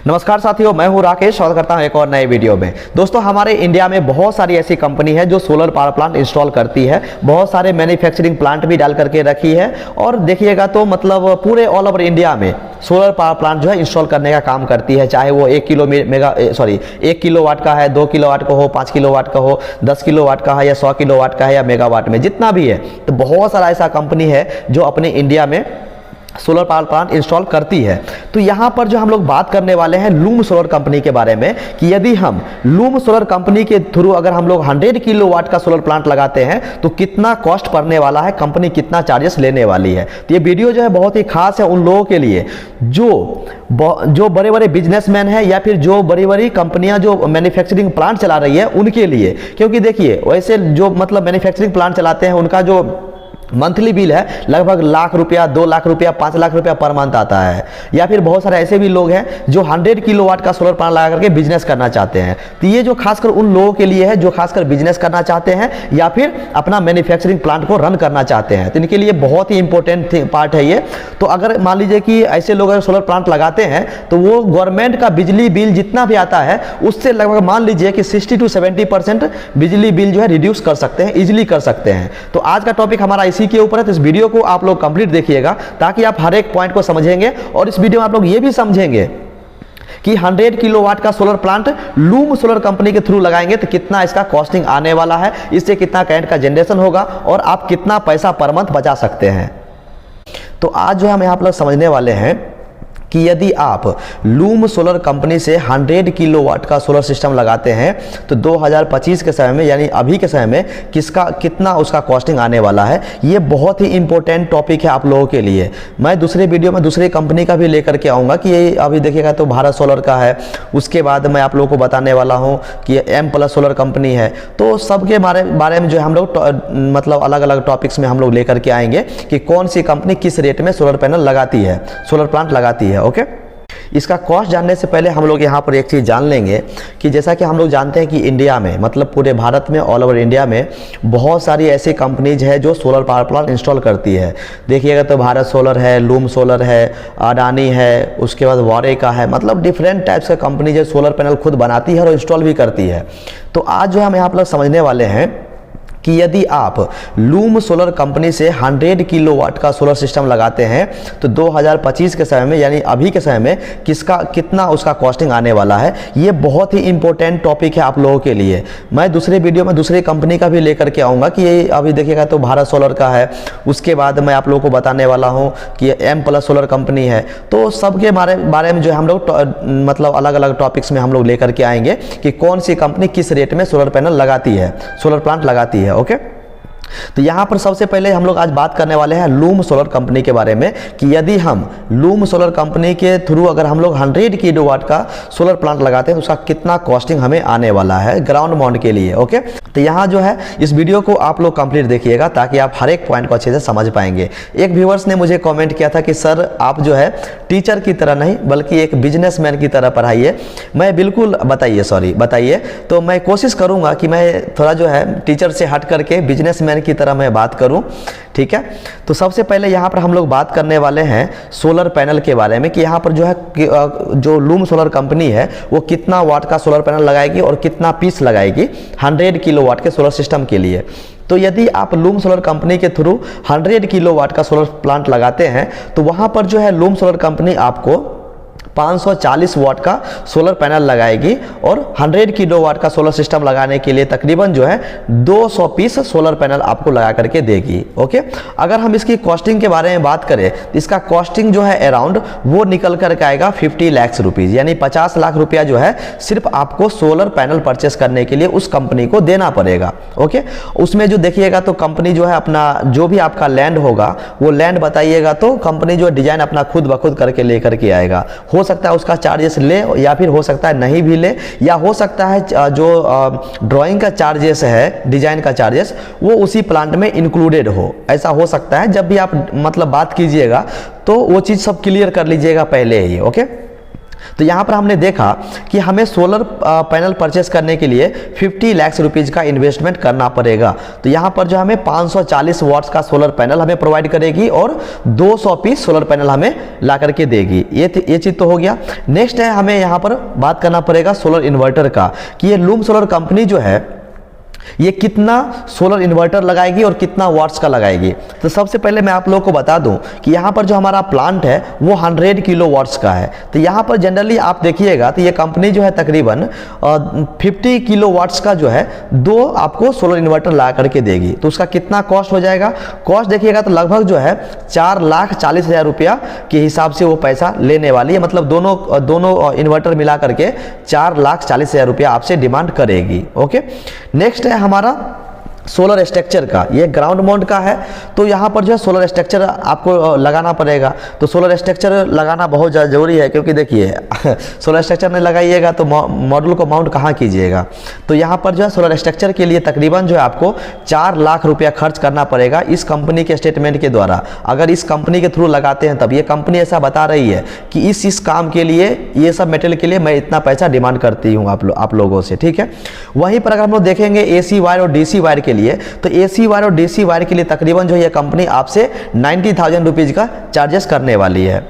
नमस्कार साथियों, मैं हूं राकेश। स्वागत करता हूं एक और नए वीडियो में। दोस्तों, हमारे इंडिया में बहुत सारी ऐसी कंपनी है जो सोलर पावर प्लांट इंस्टॉल करती है। बहुत सारे मैन्युफैक्चरिंग प्लांट भी डाल करके रखी है और देखिएगा तो मतलब पूरे ऑल ओवर इंडिया में सोलर पावर प्लांट जो है इंस्टॉल करने का काम करती है। चाहे वो 1 किलोवाट का है, 2 किलोवाट का हो, 5 किलोवाट का हो, 10 किलोवाट का है या 100 किलोवाट का है या मेगावाट में, जितना भी है। तो बहुत सारा ऐसा कंपनी है जो अपने इंडिया में सोलर पावर प्लांट इंस्टॉल करती है। तो यहाँ पर जो हम लोग बात करने वाले हैं लूम सोलर कंपनी के बारे में कि यदि हम लूम सोलर कंपनी के थ्रू अगर हम लोग 100 किलोवाट का सोलर प्लांट लगाते हैं तो कितना कॉस्ट पड़ने वाला है, कंपनी कितना चार्जेस लेने वाली है। तो ये वीडियो जो है बहुत ही खास है उन लोगों के लिए जो बड़े बड़े बिजनेसमैन हैं या फिर जो बड़ी बड़ी कंपनियां जो मैन्युफैक्चरिंग प्लांट चला रही है उनके लिए। क्योंकि देखिए, वैसे जो मतलब मैन्युफैक्चरिंग प्लांट चलाते हैं उनका जो मंथली बिल है लगभग लाख रुपया, 2 लाख रुपया, 5 लाख रुपया पर मंथ आता है। या फिर बहुत सारे ऐसे भी लोग हैं जो 100 किलोवाट का सोलर प्लांट लगा करके बिजनेस करना चाहते हैं। तो ये जो खासकर उन लोगों के लिए है जो खासकर बिजनेस करना चाहते हैं या फिर अपना मैन्युफैक्चरिंग प्लांट को रन करना चाहते हैं। तो इनके लिए बहुत ही इंपॉर्टेंट पार्ट है ये। तो अगर मान लीजिए कि ऐसे लोग अगर सोलर प्लांट लगाते हैं तो वो गवर्नमेंट का बिजली बिल जितना भी आता है उससे लगभग मान लीजिए कि 60 to 70% बिजली बिल जो है रिड्यूस कर सकते हैं, इजिली कर सकते हैं। तो आज का टॉपिक हमारा इसी के ऊपर है। तो इस वीडियो को आप लोग कंप्लीट देखिएगा ताकि आप हर एक पॉइंट को समझेंगे। और इस वीडियो में आप लोग ये भी समझेंगे कि 100 किलोवाट का solar plant loom solar company के थ्रू लगाएंगे तो कितना इसका कॉस्टिंग आने वाला है, इससे कितना करंट का जनरेशन होगा और आप कितना पैसा पर मंथ बचा सकते हैं। तो आज जो हम यहाँ पर समझने वाले हैं कि यदि आप लूम सोलर कंपनी से 100 किलोवाट का सोलर सिस्टम लगाते हैं तो 2025 के समय में यानी अभी के समय में कितना उसका कॉस्टिंग आने वाला है। ये बहुत ही इंपॉर्टेंट टॉपिक है आप लोगों के लिए। मैं दूसरे वीडियो में दूसरी कंपनी का भी लेकर के आऊँगा कि ये अभी देखिएगा तो भारत सोलर का है। उसके बाद मैं आप लोगों को बताने वाला हूँ कि एम प्लस सोलर कंपनी है। तो सबके बारे में जो हम लोग मतलब अलग अलग टॉपिक्स में हम लोग लेकर के आएंगे कि कौन सी कंपनी किस रेट में सोलर पैनल लगाती है, सोलर प्लांट लगाती है। ओके, इसका कॉस्ट जानने से पहले हम लोग यहाँ पर एक चीज़ जान लेंगे कि जैसा कि हम लोग जानते हैं कि इंडिया में मतलब पूरे भारत में ऑल ओवर इंडिया में बहुत सारी ऐसी कंपनीज है जो सोलर पावर प्लांट इंस्टॉल करती है। देखिएगा तो भारत सोलर है, लूम सोलर है, अडानी है, उसके बाद वारेका है। मतलब डिफरेंट टाइप्स का कंपनी जो सोलर पैनल खुद बनाती है और इंस्टॉल भी करती है। तो आज जो हम यहाँ पर समझने वाले हैं कि यदि आप लूम सोलर कंपनी से 100 किलोवाट का सोलर सिस्टम लगाते हैं तो 2025 के समय में यानी अभी के समय में कितना उसका कॉस्टिंग आने वाला है। ये बहुत ही इंपॉर्टेंट टॉपिक है आप लोगों के लिए। मैं दूसरे वीडियो में दूसरी कंपनी का भी लेकर के आऊँगा कि ये अभी देखिएगा तो भारत सोलर का है। उसके बाद मैं आप लोगों को बताने वाला हूँ कि एम प्लस सोलर कंपनी है। तो सबके बारे में जो है हम लोग मतलब अलग अलग टॉपिक्स में हम लोग लेकर के आएंगे कि कौन सी कंपनी किस रेट में सोलर पैनल लगाती है, सोलर प्लांट लगाती है। ओके, तो यहाँ पर सबसे पहले हम लोग आज बात करने वाले हैं लूम सोलर कंपनी के बारे में कि यदि हम लूम सोलर कंपनी के थ्रू अगर हम लोग 100 किलोवाट का सोलर प्लांट लगाते हैं तो उसका कितना कॉस्टिंग हमें आने वाला है ग्राउंड माउंट के लिए। ओके, तो यहाँ जो है इस वीडियो को आप लोग कंप्लीट देखिएगा ताकि आप हर एक पॉइंट को अच्छे से समझ पाएंगे। एक व्यूअर्स ने मुझे कॉमेंट किया था कि सर आप जो है टीचर की तरह नहीं बल्कि एक बिजनेसमैन की तरह पढ़ाइए। मैं बिल्कुल बताइए। तो मैं कोशिश करूँगा कि मैं थोड़ा जो है टीचर से हट करके बिजनेसमैन की तरह मैं बात करूं। ठीक है, तो सबसे पहले यहां पर हम लोग बात करने वाले हैं सोलर पैनल के बारे में कि यहां पर जो है जो लूम सोलर कंपनी है वो कितना वाट का सोलर पैनल लगाएगी और कितना पीस लगाएगी 100 किलोवाट के सोलर सिस्टम के लिए। तो यदि आप लूम सोलर कंपनी के थ्रू 100 किलोवाट का सोलर प्लांट लगाते हैं तो वहां पर जो है लूम सोलर कंपनी आपको 540 वाट का सोलर पैनल लगाएगी और 100 किलोवाट का सोलर सिस्टम लगाने के लिए तकरीबन जो है 200 पीस सोलर पैनल आपको लगा करके देगी। ओके, अगर हम इसकी कॉस्टिंग के बारे में बात करें तो इसका कॉस्टिंग जो है अराउंड वो निकल करके आएगा 50 लाख रुपीज़ यानी 50 लाख रुपया जो है सिर्फ आपको सोलर पैनल परचेस करने के लिए उस कंपनी को देना पड़ेगा। ओके, उसमें जो देखिएगा तो कंपनी जो है अपना जो भी आपका लैंड होगा वो लैंड बताइएगा तो कंपनी जो डिजाइन अपना खुद ब खुद करके लेकर के आएगा। हो सकता है उसका चार्जेस ले या फिर हो सकता है नहीं भी ले, या हो सकता है जो ड्राइंग का चार्जेस है, डिजाइन का चार्जेस वो उसी प्लांट में इंक्लूडेड हो। ऐसा हो सकता है। जब भी आप मतलब बात कीजिएगा तो वो चीज़ सब क्लियर कर लीजिएगा पहले ही। ओके, तो यहाँ पर हमने देखा कि हमें सोलर पैनल परचेस करने के लिए 50 लाख रुपीज़ का इन्वेस्टमेंट करना पड़ेगा। तो यहाँ पर जो हमें 540 वाट्स का सोलर पैनल हमें प्रोवाइड करेगी और 200 पीस सोलर पैनल हमें ला करके देगी। ये चीज़ तो हो गया। नेक्स्ट है, हमें यहाँ पर बात करना पड़ेगा सोलर इन्वर्टर का, कि ये लूम सोलर कंपनी जो है ये कितना सोलर इन्वर्टर लगाएगी और कितना वाट्स का लगाएगी। तो सबसे पहले मैं आप लोगों को बता दूं कि यहाँ पर जो हमारा प्लांट है वो 100 किलो वाट्स का है। तो यहाँ पर जनरली आप देखिएगा तो ये कंपनी जो है तकरीबन 50 किलो वाट्स का जो है 2 आपको सोलर इन्वर्टर ला करके देगी। तो उसका कितना कॉस्ट हो जाएगा, कॉस्ट देखिएगा तो लगभग जो है 4,40,000 रुपया के हिसाब से वो पैसा लेने वाली है। मतलब दोनों इन्वर्टर मिला करके 4,40,000 रुपया आपसे डिमांड करेगी। ओके, नेक्स्ट है हमारा सोलर स्ट्रक्चर का। ये ग्राउंड माउंट का है, तो यहाँ पर जो है सोलर स्ट्रक्चर आपको लगाना पड़ेगा। तो सोलर स्ट्रक्चर लगाना बहुत ज़्यादा जरूरी है, क्योंकि देखिए सोलर स्ट्रक्चर नहीं लगाइएगा तो मॉड्यूल को माउंट कहाँ कीजिएगा। तो यहाँ पर जो है सोलर स्ट्रक्चर के लिए तकरीबन जो है आपको 4 लाख रुपया खर्च करना पड़ेगा इस कंपनी के स्टेटमेंट के द्वारा। अगर इस कंपनी के थ्रू लगाते हैं तब ये कंपनी ऐसा बता रही है कि इस काम के लिए, ये सब मेटेरियल के लिए मैं इतना पैसा डिमांड करती हूँ आप लोगों से, ठीक है। वहीं पर अगर हम लोग देखेंगे AC वायर और DC वायर के लिए, तो AC वायर और DC वायर के लिए तकरीबन जो ये कंपनी आपसे 90,000 रुपीज़ का चार्जेस करने वाली है।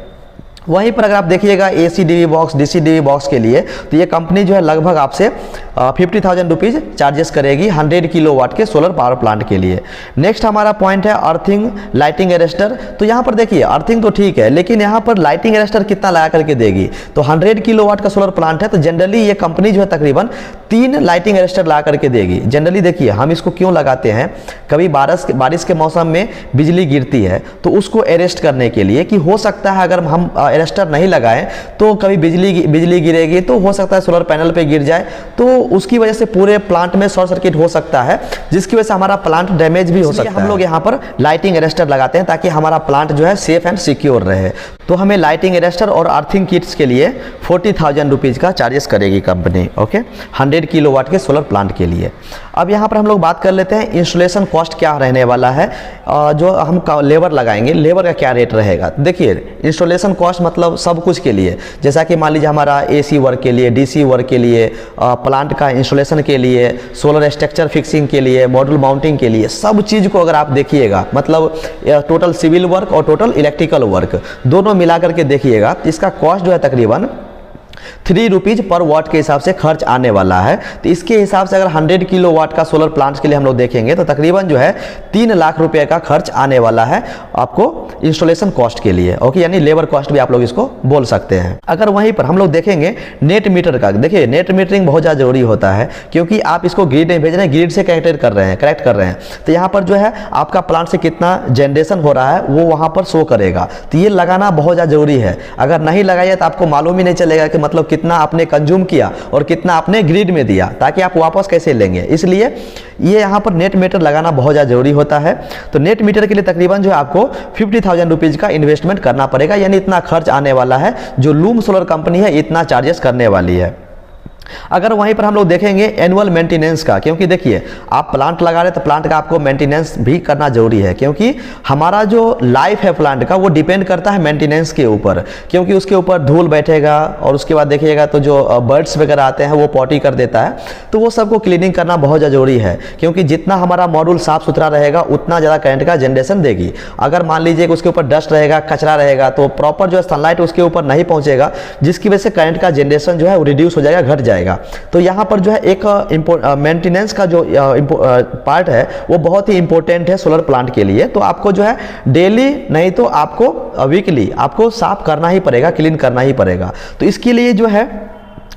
वहीं पर अगर आप देखिएगा AC DV box, DC DV box के लिए, तो ये कंपनी जो है लगभग आपसे 50,000 रुपीज़ चार्जेस करेगी 100 किलो वाट के सोलर पावर प्लांट के लिए। नेक्स्ट हमारा पॉइंट है अर्थिंग लाइटिंग अरेस्टर। तो यहाँ पर देखिए अर्थिंग तो ठीक है, लेकिन यहाँ पर लाइटिंग अरेस्टर कितना लगा करके देगी। तो 100 किलो वाट का सोलर प्लांट है, तो जनरली ये कंपनी जो है तकरीबन 3 लाइटिंग अरेस्टर ला करके देगी। जनरली देखिए हम इसको क्यों लगाते हैं, कभी बारिश के मौसम में बिजली गिरती है तो उसको अरेस्ट करने के लिए, कि हो सकता है अगर हम अरेस्टर नहीं लगाएं तो कभी बिजली गिरेगी तो हो सकता है सोलर पैनल पे गिर जाए, तो उसकी वजह से पूरे प्लांट में शॉर्ट सर्किट हो सकता है, जिसकी वजह से हमारा प्लांट डैमेज भी हो सकता है। हम लोग यहाँ पर लाइटिंग अरेस्टर लगाते हैं ताकि हमारा प्लांट जो है सेफ एंड सिक्योर रहे। तो हमें लाइटिंग अरेस्टर और अर्थिंग किट्स के लिए 40,000 रुपीज़ का चार्जेस करेगी कंपनी। ओके, 100 किलो वाट के सोलर प्लांट के लिए। अब यहाँ पर हम लोग बात कर लेते हैं इंस्टॉलेशन कॉस्ट क्या रहने वाला है। जो हम लेबर लगाएंगे, लेबर का क्या रेट रहेगा। देखिए इंस्टॉलेशन कॉस्ट मतलब सब कुछ के लिए, जैसा कि मान लीजिए हमारा AC वर्क के लिए, DC वर्क के लिए, प्लांट का इंस्टॉलेशन के लिए, सोलर स्ट्रक्चर फिक्सिंग के लिए, मॉड्यूल माउंटिंग के लिए, सब चीज़ को अगर आप देखिएगा, मतलब टोटल सिविल वर्क और टोटल इलेक्ट्रिकल वर्क दोनों मिला करके देखिएगा, इसका कॉस्ट जो है तकरीबन 3 रुपीज़ पर वाट के हिसाब से खर्च आने वाला है। तो इसके हिसाब से अगर 100 किलो वाट का सोलर प्लांट के लिए हम लोग देखेंगे तो तकरीबन जो है 3 लाख रुपए का खर्च आने वाला है आपको इंस्टॉलेशन कॉस्ट के लिए। ओके, यानी लेबर कॉस्ट भी आप लोग इसको बोल सकते हैं। अगर वहीं पर हम लोग देखेंगे नेट मीटर का, देखिए नेट मीटरिंग बहुत ज़्यादा जरूरी होता है, क्योंकि आप इसको ग्रिड में भेज रहे हैं, ग्रिड से कनेक्ट कर रहे हैं। तो यहाँ पर जो है आपका प्लांट से कितना जनरेशन हो रहा है वो वहाँ पर शो करेगा। तो ये लगाना बहुत ज़्यादा जरूरी है। अगर नहीं लगाइए तो आपको मालूम ही नहीं चलेगा कि मतलब कितना आपने कंज्यूम किया और कितना आपने ग्रिड में दिया, ताकि आप वापस कैसे लेंगे। इसलिए ये यहाँ पर नेट मीटर लगाना बहुत ज़्यादा जरूरी होता है। तो नेट मीटर के लिए तकरीबन जो है आपको 50,000 रुपीज़ का इन्वेस्टमेंट करना पड़ेगा, यानी इतना खर्च आने वाला है जो लूम सोलर कंपनी है इतना चार्जेस करने वाली है। अगर वहीं पर हम लोग देखेंगे एनुअल मेंटेनेंस का, क्योंकि देखिए आप प्लांट लगा रहे हैं तो प्लांट का आपको मेंटेनेंस भी करना जरूरी है, क्योंकि हमारा जो लाइफ है प्लांट का वो डिपेंड करता है मेंटेनेंस के ऊपर, क्योंकि उसके ऊपर धूल बैठेगा और उसके बाद देखिएगा तो जो बर्ड्स वगैरह आते हैं वो पॉटी कर देता है। तो वो सबको क्लीनिंग करना बहुत जरूरी है, क्योंकि जितना हमारा मॉड्यूल साफ सुथरा रहेगा उतना ज़्यादा करंट का जनरेशन देगी। अगर मान लीजिए कि उसके ऊपर डस्ट रहेगा, कचरा रहेगा, तो प्रॉपर जो है सनलाइट उसके ऊपर नहीं पहुँचेगा, जिसकी वजह से करंट का जनरेशन जो है वो रिड्यूस हो जाएगा, घट जाएगा। तो यहाँ पर जो है एक मेंटेनेंस का जो पार्ट है वो बहुत ही इंपॉर्टेंट है सोलर प्लांट के लिए। तो आपको जो है डेली नहीं तो आपको वीकली आपको साफ करना ही पड़ेगा, क्लीन करना ही पड़ेगा। तो इसके लिए जो है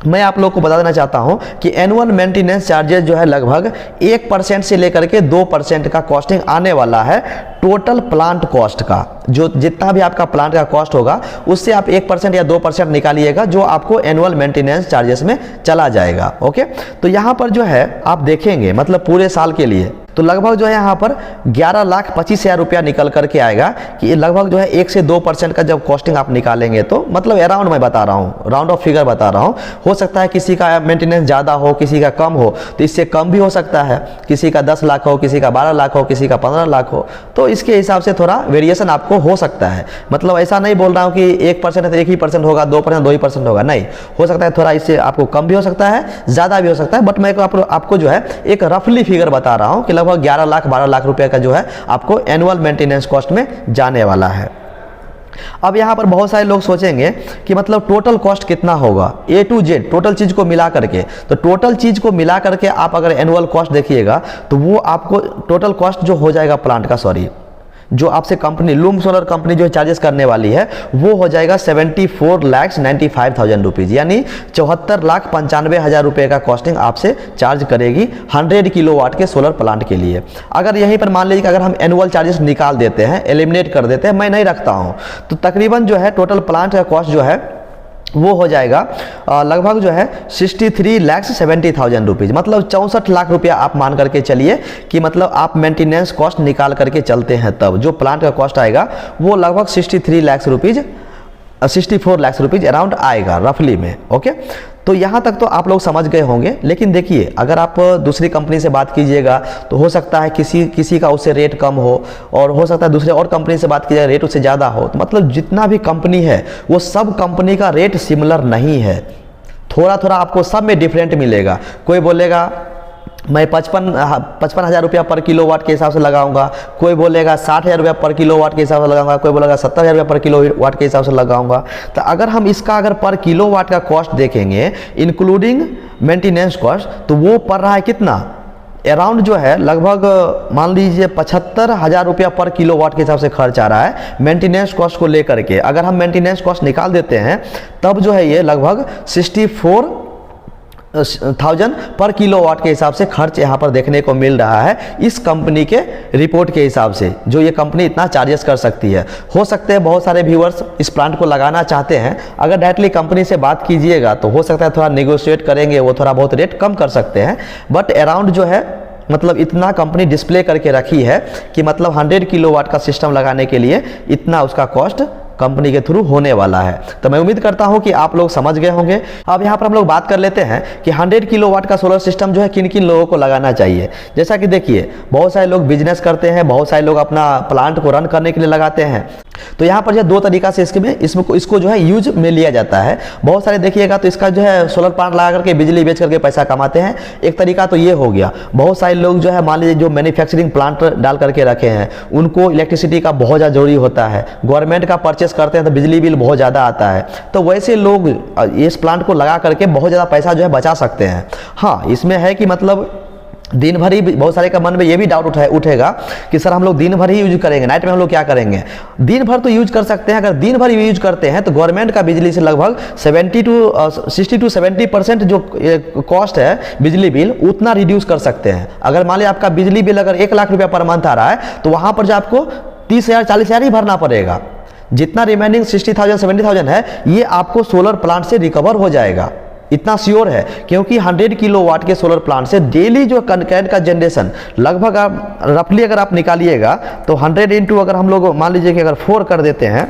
मैं आप लोग को बता देना चाहता हूं कि एनुअल मेंटेनेंस चार्जेस जो है लगभग 1% से लेकर के 2% का कॉस्टिंग आने वाला है टोटल प्लांट कॉस्ट का। जो जितना भी आपका प्लांट का कॉस्ट होगा उससे आप 1% या 2% निकालिएगा, जो आपको एनुअल मेंटेनेंस चार्जेस में चला जाएगा। ओके, तो यहाँ पर जो है आप देखेंगे मतलब पूरे साल के लिए तो लगभग जो है यहाँ पर 11,25,000 रुपया निकल करके आएगा कि लगभग जो है 1 से 2% का जब कॉस्टिंग आप निकालेंगे तो मतलब अराउंड मैं बता रहा हूँ, राउंड ऑफ फिगर बता रहा हूँ। हो सकता है किसी का मेंटेनेंस ज़्यादा हो, किसी का कम हो, तो इससे कम भी हो सकता है। किसी का 10 लाख हो, किसी का 12 लाख हो, किसी का 15 लाख हो, तो इसके हिसाब से थोड़ा वेरिएशन आपको हो सकता है। मतलब ऐसा नहीं बोल रहा हूँ कि 1% है तो 1% होगा, 2% 2% होगा, नहीं, हो सकता है थोड़ा इससे आपको कम भी हो सकता है, ज़्यादा भी हो सकता है। बट मैं आपको जो है एक रफली फिगर बता रहा हूँ कि लगभग 11 लाख 12 लाख रुपए का जो है आपको एनुअल मेंटेनेंस कॉस्ट में जाने वाला है। अब यहाँ पर बहुत सारे लोग सोचेंगे कि मतलब टोटल कॉस्ट कितना होगा, A to Z टोटल चीज़ को मिला करके। तो टोटल चीज़ को मिला करके आप अगर एनुअल कॉस्ट देखिएगा तो वो आपको टोटल कॉस्ट जो हो जाएगा प्लांट का, सॉरी, जो आपसे कंपनी लूम सोलर कंपनी जो चार्जेस करने वाली है वो हो जाएगा 74,95,000 रुपीज़, यानी 74,95,000 रुपये का कॉस्टिंग आपसे चार्ज करेगी 100 किलोवाट के सोलर प्लांट के लिए। अगर यहीं पर मान लीजिए कि अगर हम एनुअल चार्जेस निकाल देते हैं, एलिमिनेट कर देते हैं, मैं नहीं रखता हूँ, तो तकरीबन जो है टोटल प्लांट का कॉस्ट जो है वो हो जाएगा लगभग जो है 63,70,000 रुपीज़, मतलब 64 लाख रुपया आप मान करके चलिए कि मतलब आप मेंटेनेंस कॉस्ट निकाल करके चलते हैं तब जो प्लांट का कॉस्ट आएगा वो लगभग 63 lakh rupees 64 lakh rupees around आएगा रफली में। ओके, तो यहाँ तक तो आप लोग समझ गए होंगे। लेकिन देखिए अगर आप दूसरी कंपनी से बात कीजिएगा तो हो सकता है किसी का उससे रेट कम हो, और हो सकता है दूसरे और कंपनी से बात कीजिएगा रेट उससे ज़्यादा हो। तो मतलब जितना भी कंपनी है वो सब कंपनी का रेट सिमिलर नहीं है, थोड़ा थोड़ा आपको सब में डिफरेंट मिलेगा। कोई बोलेगा मैं 55,000 रुपया पर किलोवाट के हिसाब से लगाऊंगा, कोई बोलेगा 60,000 रुपया पर किलोवाट के हिसाब से लगाऊंगा, कोई बोलेगा 70,000 रुपया पर किलोवाट के हिसाब से लगाऊंगा। तो अगर हम इसका अगर पर किलोवाट का कॉस्ट देखेंगे इंक्लूडिंग मेंटेनेंस कॉस्ट, तो वो पड़ रहा है कितना, अराउंड जो है लगभग मान लीजिए 75,000 रुपया पर किलोवाट के हिसाब से खर्च आ रहा है मेंटेनेंस कॉस्ट को लेकर के। अगर हम मेंटेनेंस कॉस्ट निकाल देते हैं तब जो है ये लगभग 64,000 पर किलोवाट के हिसाब से खर्च यहाँ पर देखने को मिल रहा है इस कंपनी के रिपोर्ट के हिसाब से, जो ये कंपनी इतना चार्जेस कर सकती है। हो सकते हैं बहुत सारे व्यूअर्स इस प्लांट को लगाना चाहते हैं, अगर डायरेक्टली कंपनी से बात कीजिएगा तो हो सकता है थोड़ा नेगोशिएट करेंगे, वो थोड़ा बहुत रेट कम कर सकते हैं। बट अराउंड जो है मतलब इतना कंपनी डिस्प्ले करके रखी है कि मतलब 100 किलोवाट का सिस्टम लगाने के लिए इतना उसका कॉस्ट कंपनी के थ्रू होने वाला है। तो मैं उम्मीद करता हूं कि आप लोग समझ गए होंगे। अब यहां पर हम लोग बात कर लेते हैं कि 100 किलोवाट का सोलर सिस्टम जो है किन किन लोगों को लगाना चाहिए। जैसा कि देखिए बहुत सारे लोग बिजनेस करते हैं, बहुत सारे लोग अपना प्लांट को रन करने के लिए लगाते हैं। तो यहाँ पर जो है दो तरीका से इसको जो है यूज में लिया जाता है। बहुत सारे देखिएगा तो इसका जो है सोलर प्लांट लगा करके बिजली बेच करके पैसा कमाते हैं। एक तरीका तो ये हो गया। बहुत सारे लोग जो है मान लीजिए जो मैन्युफैक्चरिंग प्लांट डाल करके रखे हैं उनको इलेक्ट्रिसिटी का बहुत ज़्यादा जरूरी होता है, गवर्नमेंट का परचेस करते हैं तो बिजली बिल बहुत ज़्यादा आता है। तो वैसे लोग इस प्लांट को लगा करके बहुत ज़्यादा पैसा जो है बचा सकते हैं। हाँ, इसमें है कि मतलब दिन भर ही बहुत सारे का मन में ये भी डाउट उठेगा कि सर हम लोग दिन भर ही यूज करेंगे, नाइट में हम लोग क्या करेंगे। दिन भर तो यूज कर सकते हैं। अगर दिन भर यूज करते हैं तो गवर्नमेंट का बिजली से लगभग 60 to 70% जो कॉस्ट है बिजली बिल उतना रिड्यूस कर सकते हैं। अगर मान लीजिए आपका बिजली बिल अगर 1 लाख रुपया पर मंथ आ रहा है तो वहां पर जो आपको 30,000 40,000 ही भरना पड़ेगा। जितना रिमेनिंग 60,000 70,000 है ये आपको सोलर प्लांट से रिकवर हो जाएगा, इतना श्योर है। क्योंकि 100 किलोवाट के सोलर प्लांट से डेली जो करंट का जनरेशन लगभग आप रफली अगर आप निकालिएगा तो 100 इंटू अगर हम लोग मान लीजिए कि अगर 4 कर देते हैं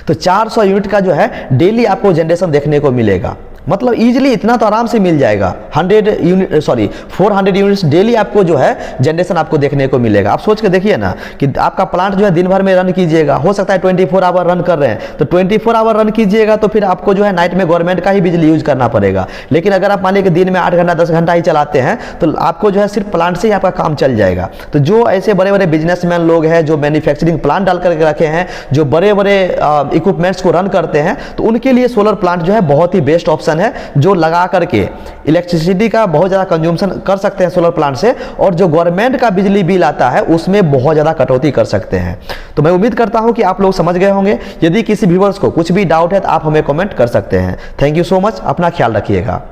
तो 400 यूनिट का जो है डेली आपको जनरेशन देखने को मिलेगा। मतलब इजीली इतना तो आराम से मिल जाएगा। 400 यूनिट्स डेली आपको जो है जनरेशन आपको देखने को मिलेगा। आप सोच के देखिए ना कि आपका प्लांट जो है दिन भर में रन कीजिएगा, हो सकता है 24 आवर रन कर रहे हैं तो 24 आवर रन कीजिएगा तो फिर आपको जो है नाइट में गवर्नमेंट का ही बिजली यूज करना पड़ेगा। लेकिन अगर आप मान लीजिए कि दिन में 8 घंटा 10 घंटा ही चलाते हैं तो आपको जो है सिर्फ प्लांट से ही आपका काम चल जाएगा। तो जो ऐसे बड़े बड़े बिजनेसमैन लोग हैं जो मैन्युफैक्चरिंग प्लांट डाल करके रखे हैं, जो बड़े बड़े इक्विपमेंट्स को रन करते हैं, तो उनके लिए सोलर प्लांट जो है बहुत ही बेस्ट ऑप्शन है, जो लगा करके इलेक्ट्रिसिटी का बहुत ज़्यादा कंज्यूमशन कर सकते हैं सोलर प्लांट से, और जो गवर्नमेंट का बिजली बिल आता है उसमें बहुत ज़्यादा कटौती कर सकते हैं। तो मैं उम्मीद करता हूं कि आप लोग समझ गए होंगे। यदि किसी व्यूअर्स को कुछ भी डाउट है तो आप हमें कमेंट कर सकते हैं। थैंक यू सो मच, अपना ख्याल रखिएगा।